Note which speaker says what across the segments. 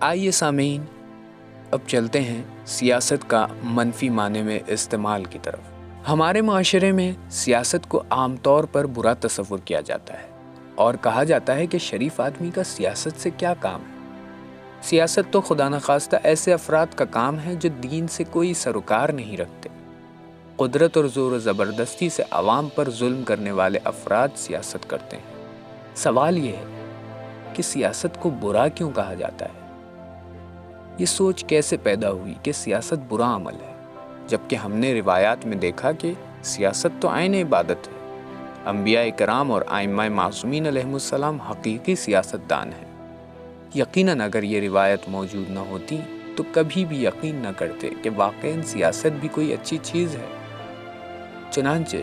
Speaker 1: آئیے سامعین، اب چلتے ہیں سیاست کا منفی معنی میں استعمال کی طرف۔ ہمارے معاشرے میں سیاست کو عام طور پر برا تصور کیا جاتا ہے اور کہا جاتا ہے کہ شریف آدمی کا سیاست سے کیا کام ہے۔ سیاست تو خدا نخواستہ ایسے افراد کا کام ہے جو دین سے کوئی سروکار نہیں رکھتے۔ قدرت اور زور و زبردستی سے عوام پر ظلم کرنے والے افراد سیاست کرتے ہیں۔ سوال یہ ہے کہ سیاست کو برا کیوں کہا جاتا ہے؟ یہ سوچ کیسے پیدا ہوئی کہ سیاست برا عمل ہے، جبکہ ہم نے روایات میں دیکھا کہ سیاست تو عین عبادت ہے۔ انبیاء کرام اور ائمہ معصومین علیہم السلام حقیقی سیاست دان ہیں۔ یقیناً اگر یہ روایت موجود نہ ہوتی تو کبھی بھی یقین نہ کرتے کہ واقعاً سیاست بھی کوئی اچھی چیز ہے۔ چنانچہ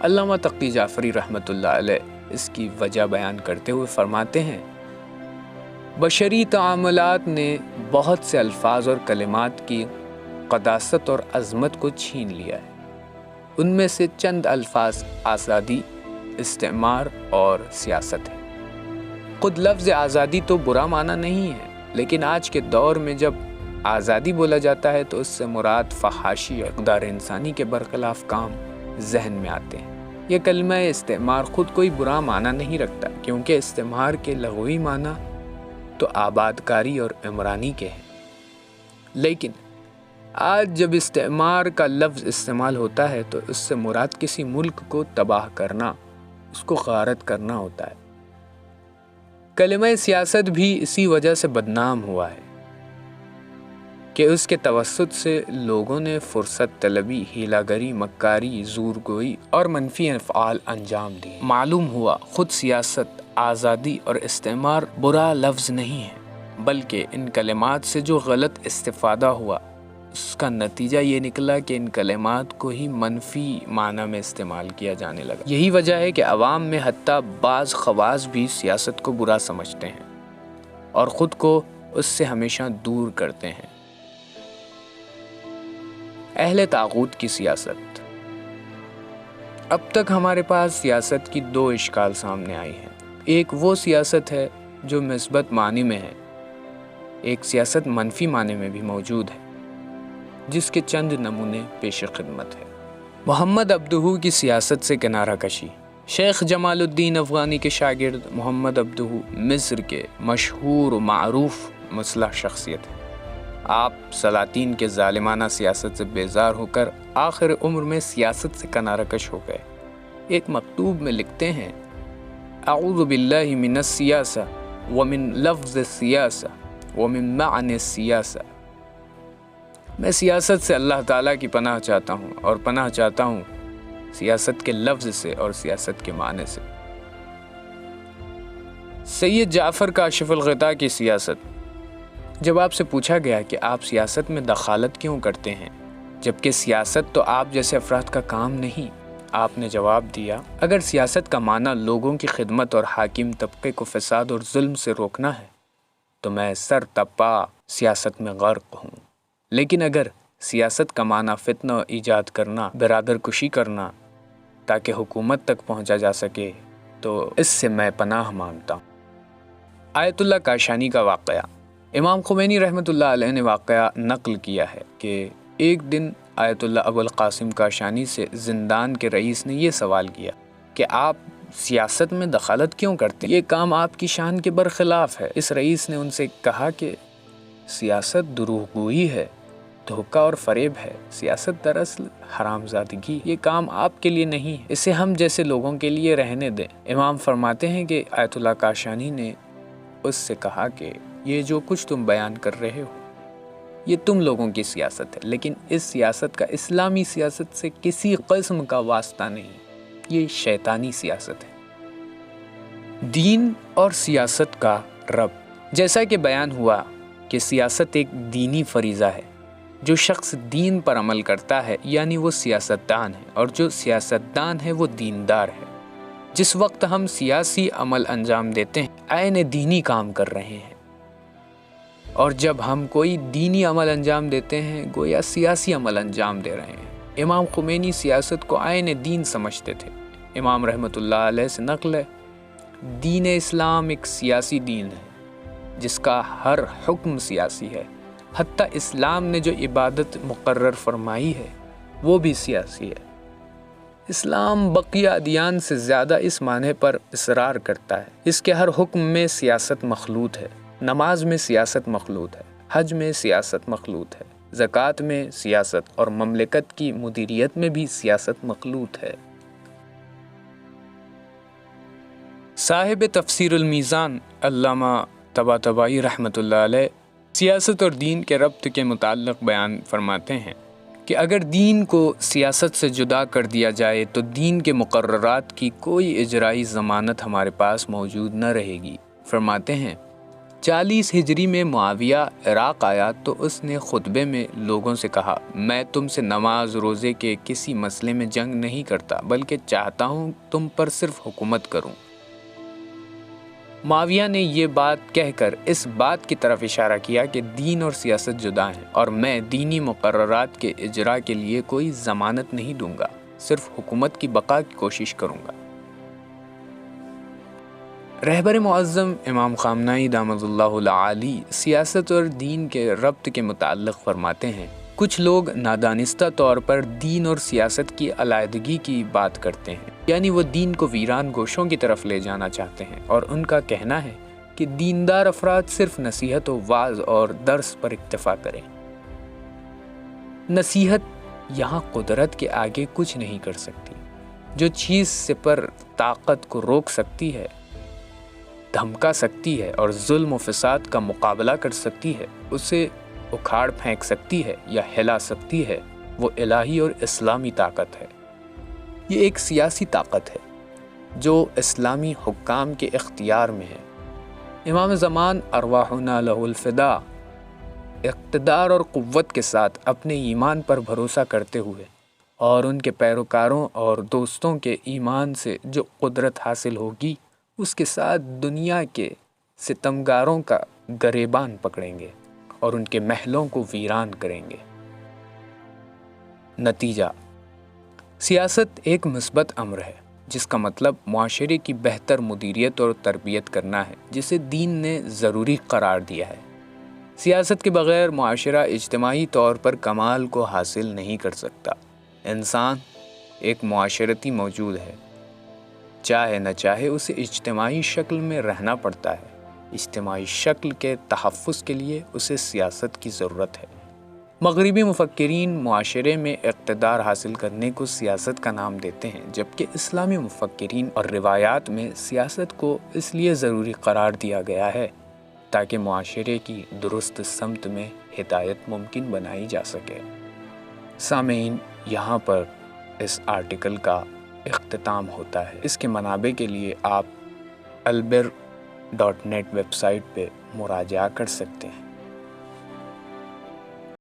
Speaker 1: علامہ تقی جعفری رحمۃ اللہ علیہ اس کی وجہ بیان کرتے ہوئے فرماتے ہیں، بشری تعاملات نے بہت سے الفاظ اور کلمات کی قداست اور عظمت کو چھین لیا ہے۔ ان میں سے چند الفاظ آزادی، استعمار اور سیاست ہے۔ خود لفظ آزادی تو برا معنی نہیں ہے، لیکن آج کے دور میں جب آزادی بولا جاتا ہے تو اس سے مراد فحاشی اقدار انسانی کے برخلاف کام ذہن میں آتے ہیں۔ یہ کلمہ استعمار خود کوئی برا معنی نہیں رکھتا، کیونکہ استعمار کے لغوی معنی تو آباد کاری اور عمرانی کے ہیں۔ لیکن آج جب استعمار کا لفظ استعمال ہوتا ہے تو اس سے مراد کسی ملک کو تباہ کرنا، اس کو غارت کرنا ہوتا ہے۔ کلمہ سیاست بھی اسی وجہ سے بدنام ہوا ہے کہ اس کے توسط سے لوگوں نے فرصت طلبی، ہیلہ گری، مکاری، زور گوئی اور منفی افعال انجام دیے۔ معلوم ہوا خود سیاست، آزادی اور استعمار برا لفظ نہیں ہے، بلکہ ان کلمات سے جو غلط استفادہ ہوا اس کا نتیجہ یہ نکلا کہ ان کلمات کو ہی منفی معنی میں استعمال کیا جانے لگا۔ یہی وجہ ہے کہ عوام میں حتیٰ بعض خواص بھی سیاست کو برا سمجھتے ہیں اور خود کو اس سے ہمیشہ دور کرتے ہیں۔ اہل طاغوت کی سیاست۔ اب تک ہمارے پاس سیاست کی دو اشکال سامنے آئی ہیں۔ ایک وہ سیاست ہے جو مثبت معنی میں ہے، ایک سیاست منفی معنی میں بھی موجود ہے، جس کے چند نمونے پیش خدمت ہے۔ محمد عبدہو کی سیاست سے کنارہ کشی۔ شیخ جمال الدین افغانی کے شاگرد محمد عبدہو مصر کے مشہور و معروف مصلح شخصیت ہیں۔ آپ سلاطین کے ظالمانہ سیاست سے بیزار ہو کر آخر عمر میں سیاست سے کنارہ کش ہو گئے۔ ایک مکتوب میں لکھتے ہیں، اعوذ باللہ من السیاسہ ومن لفظ السیاسہ ومن معنی السیاسہ۔ میں سیاست سے اللہ تعالیٰ کی پناہ چاہتا ہوں اور پناہ چاہتا ہوں سیاست کے لفظ سے اور سیاست کے معنی سے۔ سید جعفر کاشف الغطاء کی سیاست۔ جب آپ سے پوچھا گیا کہ آپ سیاست میں دخالت کیوں کرتے ہیں جبکہ سیاست تو آپ جیسے افراد کا کام نہیں، آپ نے جواب دیا، اگر سیاست کا معنی لوگوں کی خدمت اور حاکم طبقے کو فساد اور ظلم سے روکنا ہے تو میں سر تپا سیاست میں غرق ہوں، لیکن اگر سیاست کا معنی فتنہ ایجاد کرنا، برادر کشی کرنا تاکہ حکومت تک پہنچا جا سکے تو اس سے میں پناہ مانگتا ہوں۔ آیت اللہ کاشانی کا واقعہ۔ امام خمینی رحمۃ اللہ علیہ نے واقعہ نقل کیا ہے کہ ایک دن آیت اللہ ابو القاسم کاشانی سے زندان کے رئیس نے یہ سوال کیا کہ آپ سیاست میں دخالت کیوں کرتے ہیں؟ یہ کام آپ کی شان کے برخلاف ہے۔ اس رئیس نے ان سے کہا کہ سیاست دروغ گوئی ہے، دھوکہ اور فریب ہے، سیاست دراصل حرام زادگی، یہ کام آپ کے لیے نہیں ہے، اسے ہم جیسے لوگوں کے لیے رہنے دیں۔ امام فرماتے ہیں کہ آیت اللہ کاشانی نے اس سے کہا کہ یہ جو کچھ تم بیان کر رہے ہو یہ تم لوگوں کی سیاست ہے، لیکن اس سیاست کا اسلامی سیاست سے کسی قسم کا واسطہ نہیں، یہ شیطانی سیاست ہے۔ دین اور سیاست کا ربط۔ جیسا کہ بیان ہوا کہ سیاست ایک دینی فریضہ ہے، جو شخص دین پر عمل کرتا ہے یعنی وہ سیاستدان ہے، اور جو سیاستدان ہے وہ دیندار ہے۔ جس وقت ہم سیاسی عمل انجام دیتے ہیں عین دینی کام کر رہے ہیں، اور جب ہم کوئی دینی عمل انجام دیتے ہیں گویا سیاسی عمل انجام دے رہے ہیں۔ امام خمینی سیاست کو عین دین سمجھتے تھے۔ امام رحمۃ اللہ علیہ سے نقل ہے، دین اسلام ایک سیاسی دین ہے جس کا ہر حکم سیاسی ہے، حتیٰ اسلام نے جو عبادت مقرر فرمائی ہے وہ بھی سیاسی ہے۔ اسلام بقیہ ادیان سے زیادہ اس معنی پر اصرار کرتا ہے، اس کے ہر حکم میں سیاست مخلوط ہے۔ نماز میں سیاست مخلوط ہے، حج میں سیاست مخلوط ہے، زکوٰۃ میں سیاست اور مملکت کی مدیریت میں بھی سیاست مخلوط ہے۔ صاحب تفسیر المیزان علامہ طباطبائی رحمۃ اللہ علیہ سیاست اور دین کے ربط کے متعلق بیان فرماتے ہیں کہ اگر دین کو سیاست سے جدا کر دیا جائے تو دین کے مقررات کی کوئی اجرائی ضمانت ہمارے پاس موجود نہ رہے گی۔ فرماتے ہیں 40 ہجری میں معاویہ عراق آیا تو اس نے خطبے میں لوگوں سے کہا، میں تم سے نماز روزے کے کسی مسئلے میں جنگ نہیں کرتا، بلکہ چاہتا ہوں تم پر صرف حکومت کروں۔ معاویہ نے یہ بات کہہ کر اس بات کی طرف اشارہ کیا کہ دین اور سیاست جدا ہیں، اور میں دینی مقررات کے اجرا کے لیے کوئی ضمانت نہیں دوں گا، صرف حکومت کی بقا کی کوشش کروں گا۔ رہبر معظم امام خامنہئی دامت اللہ العالی سیاست اور دین کے ربط کے متعلق فرماتے ہیں، کچھ لوگ نادانستہ طور پر دین اور سیاست کی علیحدگی کی بات کرتے ہیں، یعنی وہ دین کو ویران گوشوں کی طرف لے جانا چاہتے ہیں، اور ان کا کہنا ہے کہ دیندار افراد صرف نصیحت و وعظ اور درس پر اکتفا کریں۔ نصیحت یہاں قدرت کے آگے کچھ نہیں کر سکتی۔ جو چیز سے پر طاقت کو روک سکتی ہے، دھمکا سکتی ہے اور ظلم و فساد کا مقابلہ کر سکتی ہے، اسے اکھاڑ پھینک سکتی ہے یا ہلا سکتی ہے، وہ الہی اور اسلامی طاقت ہے۔ یہ ایک سیاسی طاقت ہے جو اسلامی حکام کے اختیار میں ہے۔ امام زمان ارواحنا لہ الفداء اقتدار اور قوت کے ساتھ اپنے ایمان پر بھروسہ کرتے ہوئے اور ان کے پیروکاروں اور دوستوں کے ایمان سے جو قدرت حاصل ہوگی، اس کے ساتھ دنیا کے ستمگاروں کا گریبان پکڑیں گے اور ان کے محلوں کو ویران کریں گے۔ نتیجہ: سیاست ایک مثبت امر ہے جس کا مطلب معاشرے کی بہتر مدیریت اور تربیت کرنا ہے، جسے دین نے ضروری قرار دیا ہے۔ سیاست کے بغیر معاشرہ اجتماعی طور پر کمال کو حاصل نہیں کر سکتا۔ انسان ایک معاشرتی موجود ہے، چاہے نہ چاہے اسے اجتماعی شکل میں رہنا پڑتا ہے۔ اجتماعی شکل کے تحفظ کے لیے اسے سیاست کی ضرورت ہے۔ مغربی مفکرین معاشرے میں اقتدار حاصل کرنے کو سیاست کا نام دیتے ہیں، جبکہ اسلامی مفکرین اور روایات میں سیاست کو اس لیے ضروری قرار دیا گیا ہے تاکہ معاشرے کی درست سمت میں ہدایت ممکن بنائی جا سکے۔ سامعین، یہاں پر اس آرٹیکل کا اختتام ہوتا ہے۔ اس کے منابع کے لیے آپ albir.net ویب سائٹ پہ مراجعہ کر سکتے ہیں۔